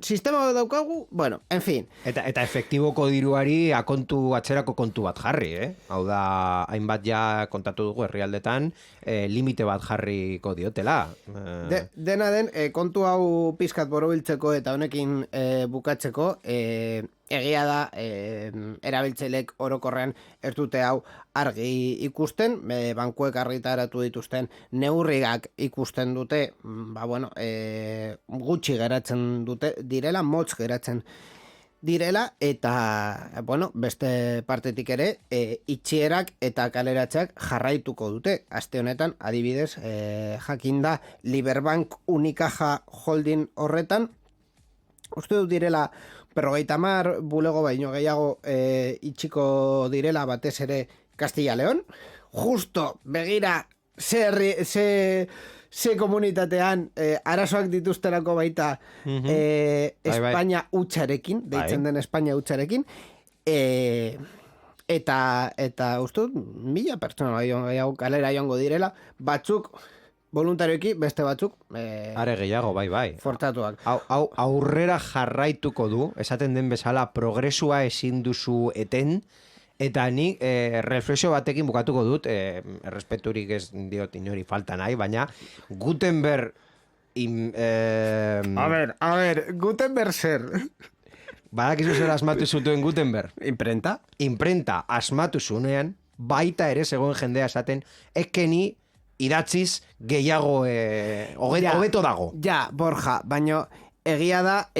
sistema bat daukagu, bueno, en fin. Eta efektiboko diruari atzerako kontu bat jarri, Hau da, hainbat ja kontatu dugu herrialdetan, limite bat jarriko diotela. Dena den, kontu hau pizkat borobiltzeko eta honekin bukatzeko, egia da, erabiltzailek orokorrean ez dute hau argi ikusten, bankuek argitaratu dituzten neurriak ikusten dute, gutxi geratzen dute direla, motz geratzen direla, eta, beste partetik ere, itxierak eta kaleratzeak jarraituko dute. Aste honetan, adibidez, jakinda Liberbank Unicaja Holding horretan, uste dut direla 50 bulego baino gehiago itxiko direla batez ere Castilla León. Justo, begira, ze komunitatean arazoak dituzterako baita Espainia utxarekin, deitzen den Espainia utxarekin, eta uste dut 1000 pertsona gehiago kalera joango direla, batzuk voluntarioki, beste batzuk are gehiago, bai. Fortatuak. Hau aurrera jarraituko du, esaten den bezala progresua ezin duzu eten, eta nik reflexio batekin bukatuko dut, errespeturik ez diot inori falta nahi, baina Gutenberg A ver, Gutenberg zer? Badakizu zer asmatu zutuen Gutenberg? Imprenta? Imprenta asmatu zunean, baita ere zegoen jendea esaten, ekeni idatziz gehiago hobeto dago. Ja, Borja, baina egia da...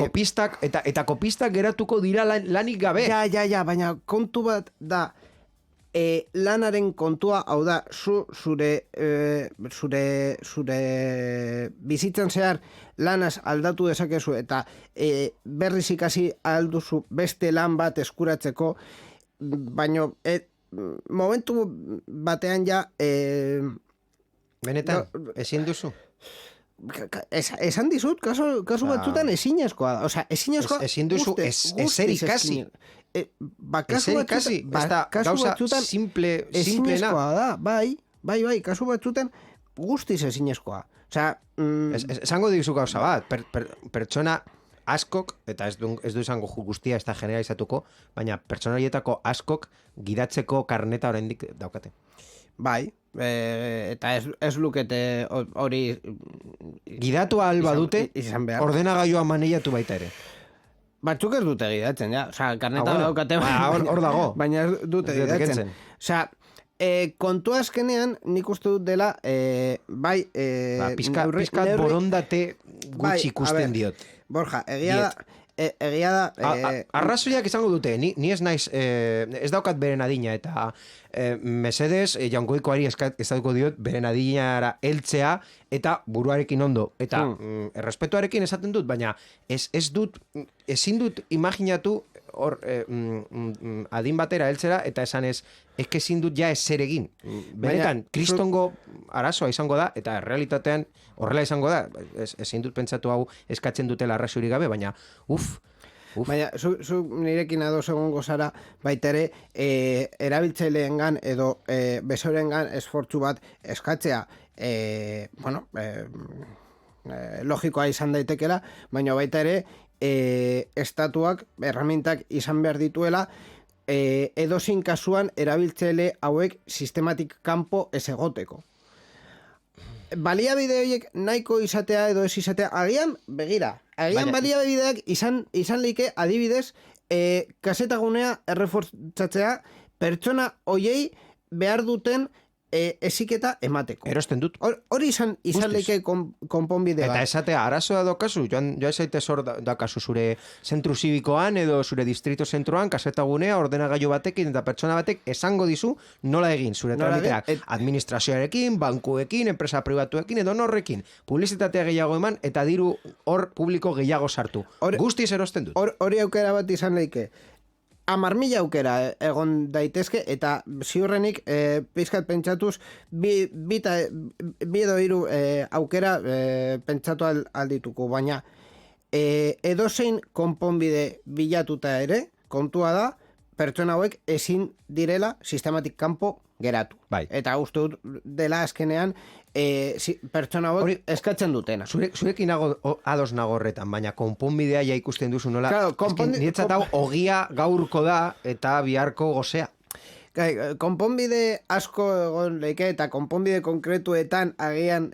Kopistak, eta kopistak geratuko dira lanik gabe. Ja, baina kontu bat da, lanaren kontua, hau da, zure bizitzen zehar lanaz aldatu dezakezu, eta berriz ikasi alduzu beste lan bat eskuratzeko, baina... momentu batean ja benetan, ezin duzu? Esan dizut, kasu batzutan ezinezkoa da. Osea, ezinezkoa... Ezin duzu, ezer ikasi. Ezer ikasi, ez da gauza simplena. Da, bai, kasu batzutan guztiz ezinezkoa. Osea... Esango dizu gauza bat, pertsona askok, eta ez du izango guztia ez da generalizatuko, baina pertsona horietako askok gidatzeko karneta oraindik daukate. Bai, eta ez lukete hori... Gidatu ahal badute, ordenagailua maneiatu baita ere. Batzuk ez dute gidatzen, ja. Osea, karneta daukate, hor dago. Baina ez dute gidatzen. Osea, kontu azkenean nik uste dut dela, bai... Pizkat borondate gutxi ikusten diot. Borja, egia da... Arrazoiak izango dute, ni ez naiz, ez daukat beren adina, eta mesedez, jaungoikoari estatuko diot, beren adinara heltzea, eta buruarekin ondo. Eta errespetuarekin esaten dut, baina ezin dut imaginatu hor adin batera heltzera, eta esan ezin dut ja ezer egin. Benetan, kristongo arazoa izango da, eta realitatean horrela izango da, ezin dut pentsatu hau eskatzen dutela arrazuri gabe, baina Baina, zu nirekin ados egongo zara, baita ere, erabiltzaileengan edo besorengan esfortzu bat eskatzea, logikoa izan daitekela, baina baita ere, estatuak, erramintak izan behar dituela, edozin kasuan erabiltzaile hauek sistematik kanpo ez egoteko. Baliabide horiek nahiko izatea edo ez izatea, agian, begira, baliabideak izan leike adibidez, kasetagunea errefortzatzea pertsona hoiei behar duten eziketa emateko. Erosten dut. Hori izan leike konponbide bat. Eta esatea, arazoa daukazu, joan esaitez hor daukazu zure zentru zibikoan edo zure distrito zentroan, kasetagunea, ordenagailu batekin eta pertsona batek esango dizu nola egin zure tramiteak. Administrazioarekin, bankuekin, enpresa pribatuekin edo norrekin. Publizitatea gehiago eman eta diru hor publiko gehiago sartu. Guztiz erosten dut. Hori aukera bat izan leike. 10.000 aukera egon daitezke, eta ziurrenik pizkat pentsatuz bi edo hiru aukera pentsatu aldituko, baina edozein konponbide bilatuta ere, kontua da, pertsona hauek ezin direla sistematik kanpo geratu. Bai. Eta uste dut dela azkenean pertsona hauek eskatzen dutena. Zurekin ados nago horretan, baina konponbidea ja ikusten duzu nola. Claro, Niretzat hau ogia gaurko da eta biharko gozea. Konponbide asko egon leike eta konponbide konkretuetan agian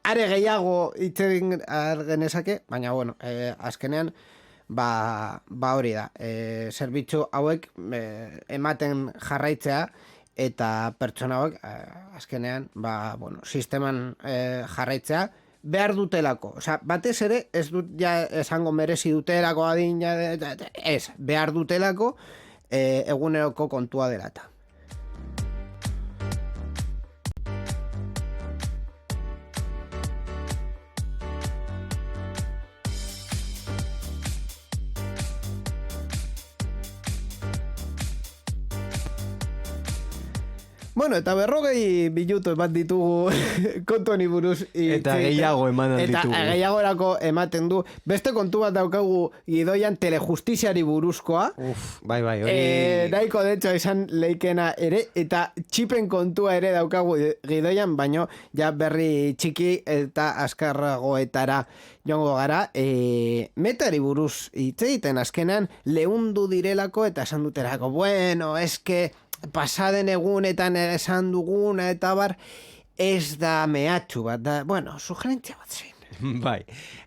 are gehiago itzegin genezake, baina bueno, azkenean ba hori da. Zerbitzu hauek ematen jarraitzea eta pertsona hauek azkenean sisteman jarraitzea behar dutelako. Osea, batez ere ez dut ja esango merezi dutelako adina, ez, behar dutelako eguneroko kontua delata. Bueno, eta 40 minutu eman ditugu kontu honi buruz. Eta gehiago eman ditugu. Eta gehiagorako ematen du. Beste kontu bat daukagu Gidoian telejustiziari buruzkoa. Bai, hori... Nahiko detxo esan leikena ere, eta txipen kontua ere daukagu Gidoian, baino ja berri txiki eta azkarragoetara joango gara. Metari buruz hitz egiten azkenean leundu direlako eta esan duterako, bueno, eske pasaden egunetan esan duguna eta bar, ez da mehatxu bat da, bueno, sugerentzia bat zein. Bai,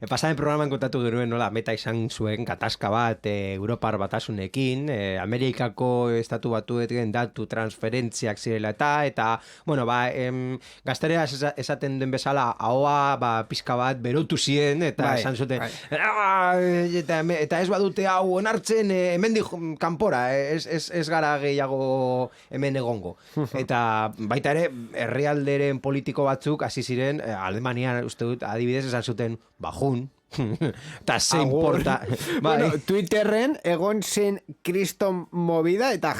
pasaden programan kontatu genuen nola meta izan zuen gatazka bat Europar batasunekin, Amerikako estatu batuetan datu transferentziak zirela eta bueno, gazterea esaten den bezala ahoa pizka bat berotu ziren eta esan zuten eta ez badute hau onartzen hemendik kanpora, ez gara gehiago hemen egongo. Eta baita ere herrialderen politiko batzuk hasi ziren Alemanian uste dut adibidez esan zuten bajun eta ze importa. Bueno, Twitterren egon zen kriston movida eta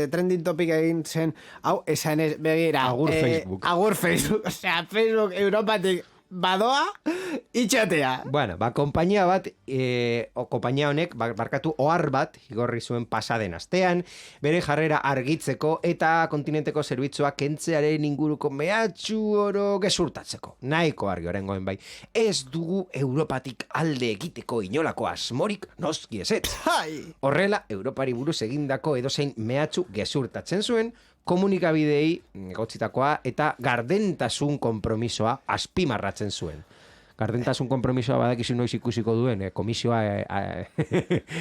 trending topic egin zen hau esan ez begira agur Facebook. Agur Facebook, osea Facebook Europatik badoa itxatea. Bueno, konpainia bat konpainia honek barkatu ohar bat igorri zuen pasaden astean, bere jarrera argitzeko eta kontinenteko zerbitzuak kentzearen inguruko mehatxu oro gezurtatzeko. Nahiko argi oraingoen bai. Ez dugu Europatik alde egiteko inolako asmorik, noski ezetz. Horrela, Europari buruz egindako edozein mehatxu gezurtatzen zuen, komunikabidei egotzitakoa eta gardentasun konpromisoa azpimarratzen zuen. Gardentasun konpromisoa badakizu noiz ikusiko duen, komisioa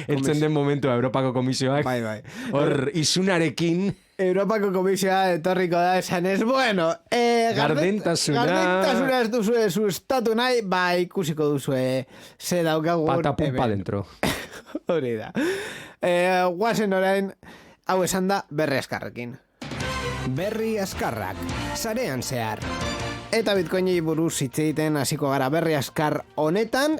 eltzen den momentua Europako komisioak. Bai. Hor isunarekin Europako komisioa etorriko da esan ez, bueno, gardentasuna ez duzue sustatu nahi, ikusiko duzue ze daukagun. Patapun pa dentro. Hori da. Guazen orain, hau esan da berri askarrekin. Berri askarrak, sarean zehar. Eta bitcoini buruz hitz egiten hasiko gara berri askar honetan,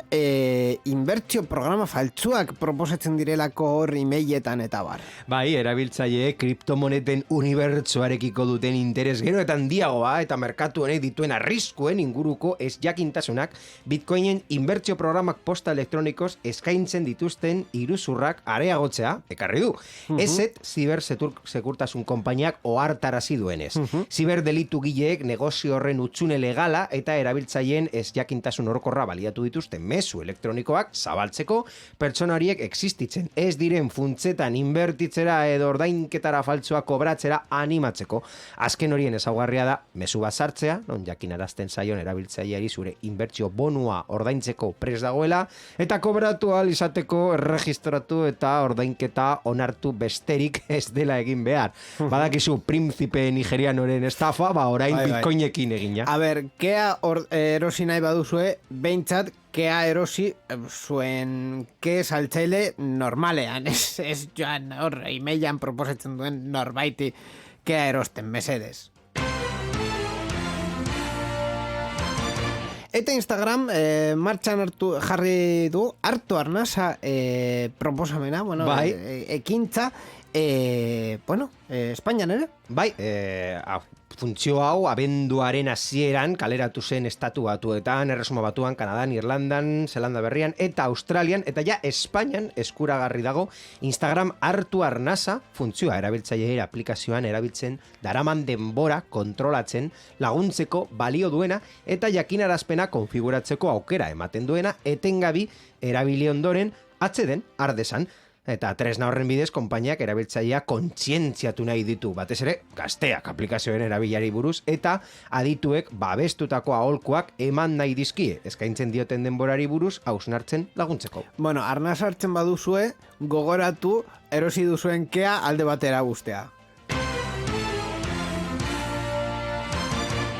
inbertsio programa faltsuak proposatzen direlako hor emailetan eta bar. Bai, erabiltzaileek kriptomoneten unibertsoarekiko duten interes gero eta handiagoa eta merkatu honek dituen arriskuen inguruko ez jakintasunak bitcoinen inbertsio programak posta elektronikoz eskaintzen dituzten iruzurrak areagotzea ekarri du. Ezet zibersekurtasun konpainiak ohartarazi duenez. Ziberdelitu gileek negozio horren hutsune legala eta erabiltzaileen ez jakintasun orokorra baliatu dituzten mezu elektronikoak zabaltzeko pertsona horiek existitzen ez diren funtsetan inbertitzera edo ordainketara faltsoa kobratzera animatzeko. Azken horien ezaugarria da mezu bat sartzea, non jakinarazten zaion erabiltzaileari zure inbertsio bonua ordaintzeko prest dagoela eta kobratu ahal izateko erregistratu eta ordainketa onartu besterik ez dela egin behar. Badakizu príncipe nigerianoren estafa, orain bitcoinekin egina. A ber, kea erosi nahi baduzue, behintzat, kea erosi zuen ke saltzaile normalean. Ez joan hor, emailan proposatzen duen norbaiti kea erosten, mesedez. Eta Instagram martxan jarri du hartu arnasa proposamena, ekintza, Espainian ere? Bai, funtzio hau abenduaren hasieran kaleratu zen Estatu Batuetan, Erresuma Batuan, Kanadan, Irlandan, Zelanda Berrian eta Australian, eta ja Espainian eskuragarri dago Instagram hartu arnasa funtzioa erabiltzaileera aplikazioan erabiltzen daraman denbora kontrolatzen laguntzeko balio duena eta jakinarazpena konfiguratzeko aukera ematen duena etengabi erabili ondoren atzeden ardesan. Eta tresna horren bidez, konpainiak erabiltzailea kontzientziatu nahi ditu, batez ere, gazteak aplikazioen erabilari buruz, eta adituek babestutako aholkuak eman nahi dizkie, eskaintzen dioten denborari buruz, hausnartzen laguntzeko. Bueno, arnaz hartzen baduzue, gogoratu erosi duzuen kea alde batera guztea.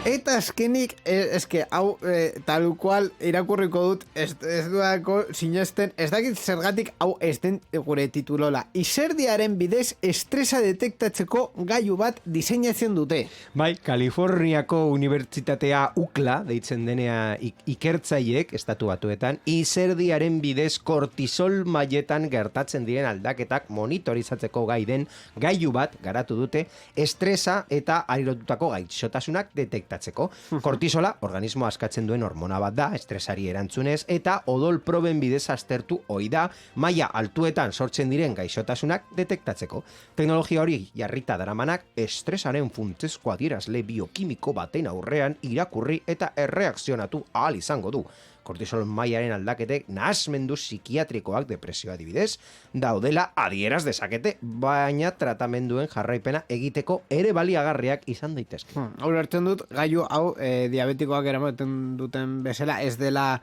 Eta azkenik, eske, hau, tal cual irakurriko dut, ez duako sinesten, ez dakit zergatik hau ez den gure titulola. Izerdiaren bidez estresa detektatzeko gailu bat diseinatzen dute. Bai, Kaliforniako Unibertsitatea UCLA, deitzen denea ikertzaileek, Estatu Batuetan, izerdiaren bidez kortisol mailetan gertatzen diren aldaketak monitorizatzeko gai den gailu bat garatu dute estresa eta arirotutako gaixotasunak detektatzeko. Kortisola, organismoa askatzen duen hormona bat da, estresari erantzunez, eta odol proben bidez aztertu ohi da, maila altuetan sortzen diren gaixotasunak detektatzeko. Teknologia hori jarrita daramanak estresaren funtsezko adierazle biokimiko baten aurrean irakurri eta erreakzionatu ahal izango du. Kortisol mailaren aldaketek nahasmendu psikiatrikoak depresio adibidez daudela adieraz dezakete, baina tratamenduen jarraipena egiteko ere baliagarriak izan daitezke. Hau hartzen dut, gailu hau diabetikoak eramaten duten bezala ez dela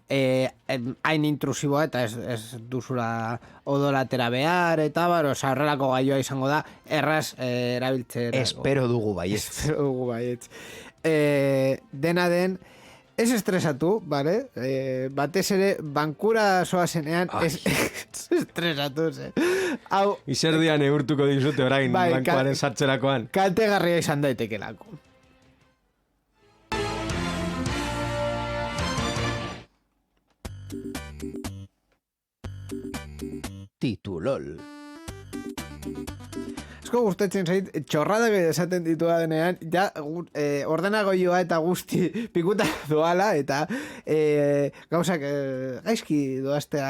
hain intrusiboa eta ez duzula odolatera behar eta horrelako gailua izango da erraz erabiltzera. Espero dugu baietz. Espero dugu baietz. Dena den, ez estresatu, bale? Batez ere, bankura soazenean, ez estresatu, Hau, Izerdian eurtuko dizute orain bankuaren sartzerakoan. Kaltegarria izan daitekelako. Titulol. Asko gustatzen zait, txorradak esaten ditua denean, ja ordenagoioa eta guzti pikuta doala, eta gauzak gaizki doaztea,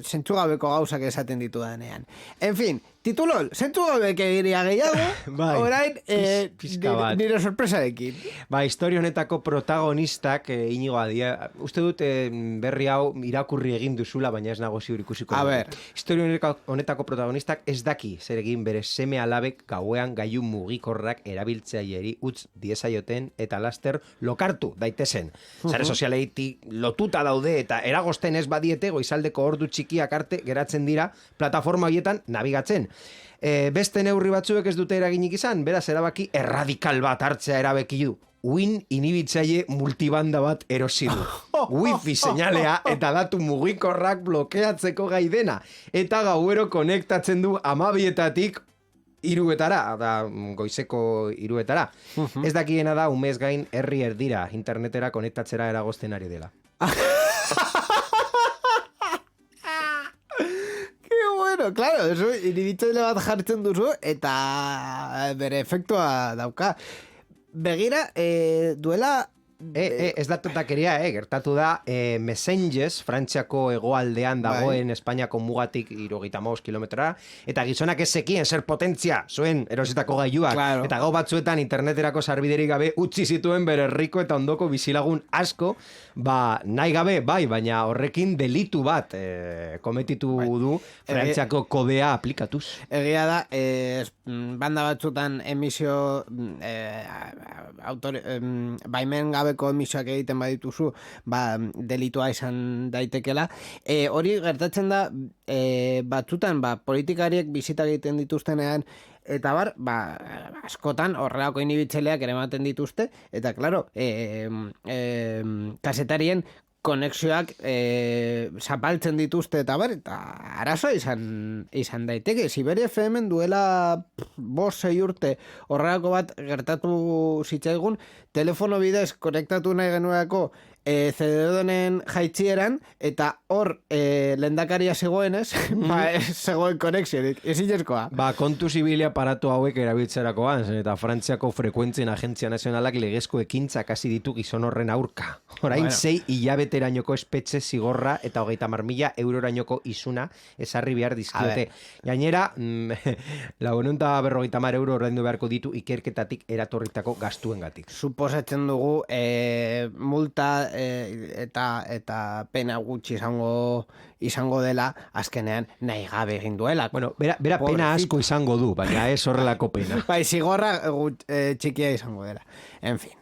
zentzugabeko gauzak esaten ditu denean. En fin, titulol, zentzugabek egiria gehiago, orain nire sorpresarekin. Ba, historia honetako protagonistak, Inigo Adia, uste dut berri hau irakurri egin duzula, baina ez nago ziur ikusiko. A ber. Historia honetako protagonistak ez daki zer egin bere seme alabek gauean gailu mugikorrak erabiltzaileri utz diezaioten eta laster lokartu daitezen. Sare sozialetik lotuta daude eta eragosten ez badiete goizaldeko ordu txikiak arte geratzen dira plataforma horietan nabigatzen. Beste neurri batzuek ez dute eraginik izan, beraz erabaki erradikal bat hartzea erabaki du. Win inhibitzaile multibanda bat erosi du. Wifi seinalea eta datu mugikorrak blokeatzeko gai dena. Eta gauero konektatzen du 12:00 iruetara, da goizeko iruetara. Ez dakiena da umez gain herri erdira internetera konektatzera eragozten ari dela. Bueno, claro, eso inhibitzaile bat jartzen duzu eta bere efektua dauka. Begira, duela... Ez da totakeria, gertatu da Messengers, Frantziako hegoaldean dagoen Espainiako mugatik 75 kilometrora, eta gizonak ez zekien zer potentzia zuen erositako gailuak, claro. Eta gau batzuetan interneterako sarbiderik gabe utzi zituen bere herriko eta ondoko bizilagun asko, nahi gabe, baina horrekin delitu bat kometitu du Frantziako kodea aplikatuz. Egia da, banda batzutan emisio baimen gabeko emisioak egiten badituzu, delitua izan daitekela. Hori gertatzen da, batzutan, politikariek bisita egiten dituztenean, eta askotan horrelako inhibitzaileak ere ematen dituzte, eta claro, kasetarien konexioak zapaltzen dituzte eta arazoa izan daiteke. Siberia FM duela 5-6 urte horrelako bat gertatu zitzaigun, telefono bidez konektatu nahi genuelako CD-donen jaitzieran, eta hor lehendakaria zegoenez, zegoen konexionik, ezinezkoa. Ba, kontu zibilia aparatu hauek erabiltzerakoan, eta Frantziako Frekuentzien Agentzia Nazionalak legezko ekintzak hasi ditu gizon horren aurka. Orain, 6 hilabeterainoko espetxe zigorra eta 30.000 eurorainoko isuna esarri behar dizkiote. Gainera, 450 euro ordaindu beharko ditu ikerketatik eratorritako gastuengatik. Suposatzen dugu multa eta pena gutxi izango dela azkenean nahi gabe egin duela. Bueno, bera pena asko izango du, baina ez horrelako pena. Bai, zigorra txikia izango dela. En fin.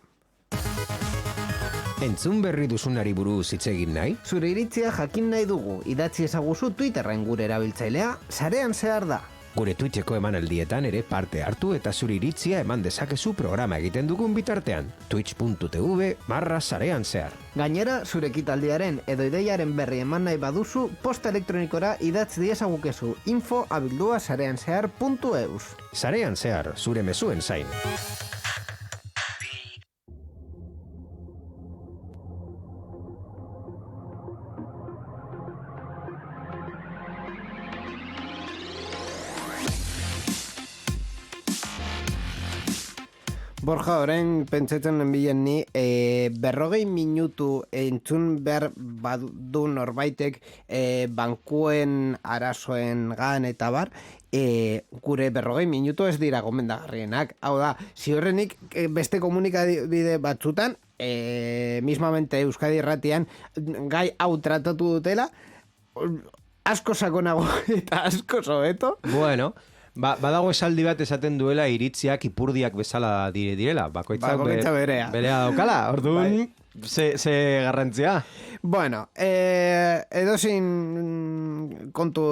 Entzun berri duzunari buruz hitz egin nahi? Zure iritzia jakin nahi dugu, idatzi ezaguzu Twitterren gure erabiltzailea, sarean zehar da. Gure Twitcheko emanaldietan ere parte hartu eta zure iritzia eman dezakezu programa egiten dugun bitartean. twitch.tv/sarean zehar. Gainera, zure ekitaldiaren edo ideiaren berri eman nahi baduzu, posta elektronikora idatz diezagukezu info@sareanzehar.eus. Sarean zehar, zure mezuen zain. Borja, orain pentsetzen nenbilen ni, 40 minutu entzun behar badu norbaitek bankuen arazoen gan eta bar, gure 40 minutu ez dira gomendagarrienak. Hau da, ziurrenik beste komunikabide batzutan, mismamente Euskadi Irratian, gai hau tratatu dutela, asko sakonago eta asko sobeto. Bueno, badago esaldi bat esaten duela iritziak ipurdiak bezala direla. Bakoitzak berea daukala. Orduan, ze garrantzia? Bueno, edozin kontu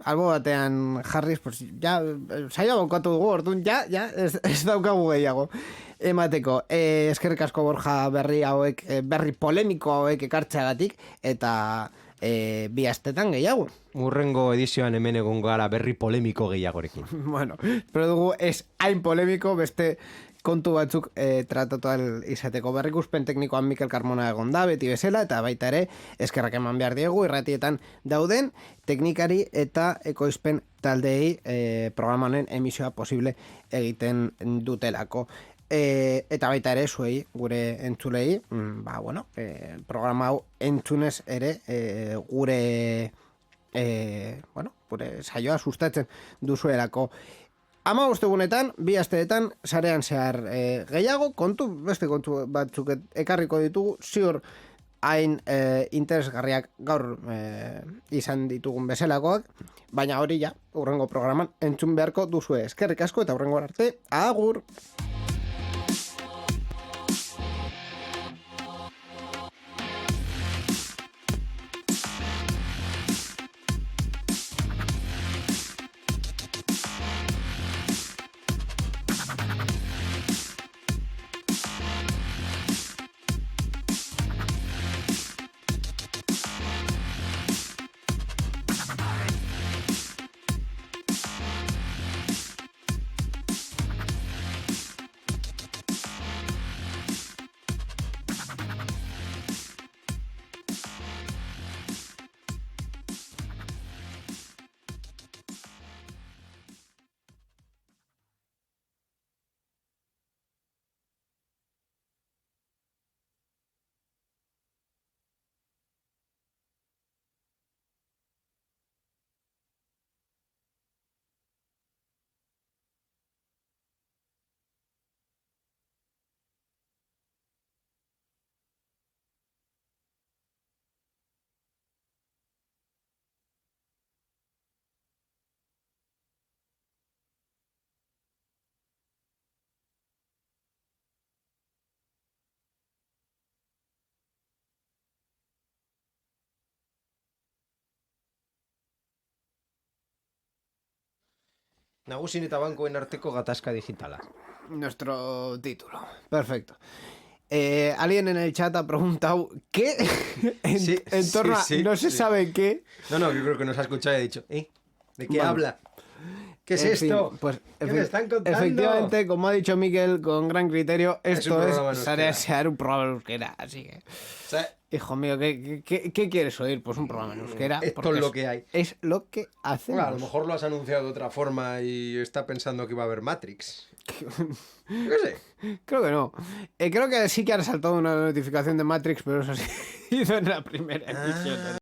albo batean jarriz, pues ya, saia bokatu dugu, orduan, ja, ez daukagu gehiago. Emateko, eskerrik asko Borja berri polemiko hauek ekartzeagatik, eta bi astetan gehiago. Urrengo edizioan hemen egon gara berri polemiko gehiagorekin. Bueno, pero dugu ez hain polemiko, beste kontu batzuk tratatu izateko. Berrikuspen teknikoan Mikel Carmona egon da, beti bezala, eta baita ere eskerrak eman behar diegu, irratietan dauden teknikari eta ekoizpen taldei programa honen emisioa posible egiten dutelako. Eta baita ere zuei, gure entzulei, programa hau entzunez ere gure saioa sustatzen duzuelako. 15 egunetan, 2 asteetan, sarean zehar gehiago, beste kontu batzuk ekarriko ditugu, ziur hain interesgarriak gaur izan ditugun bezalakoak, baina hori ja, urrengo programan entzun beharko duzue. Eskerrik asko eta urrengo arte, agur! Nagusin eta bankoen arteko gatazka digitala. Nuestro título. Perfecto. Alguien en el chat ha preguntado ¿qué? en torno a no se sabe qué. No, yo creo que nos ha escuchado y ha dicho, ¿de qué habla? ¿Qué es En fin, esto? pues ¿Qué me están contando? efectivamente, como ha dicho Miquel con gran criterio, Es un esto programa en es euskera. sarear un programa en euskera. Así que, hijo mío, ¿qué quieres oír? Pues un programa en euskera. Esto porque es lo que hay. Es lo que hacemos. Bueno, a lo mejor lo has anunciado de otra forma y está pensando que iba a haber Matrix. Yo qué sé. Creo que no. Creo que sí que ha saltado una notificación de Matrix, pero eso sí hizo en la primera emisión.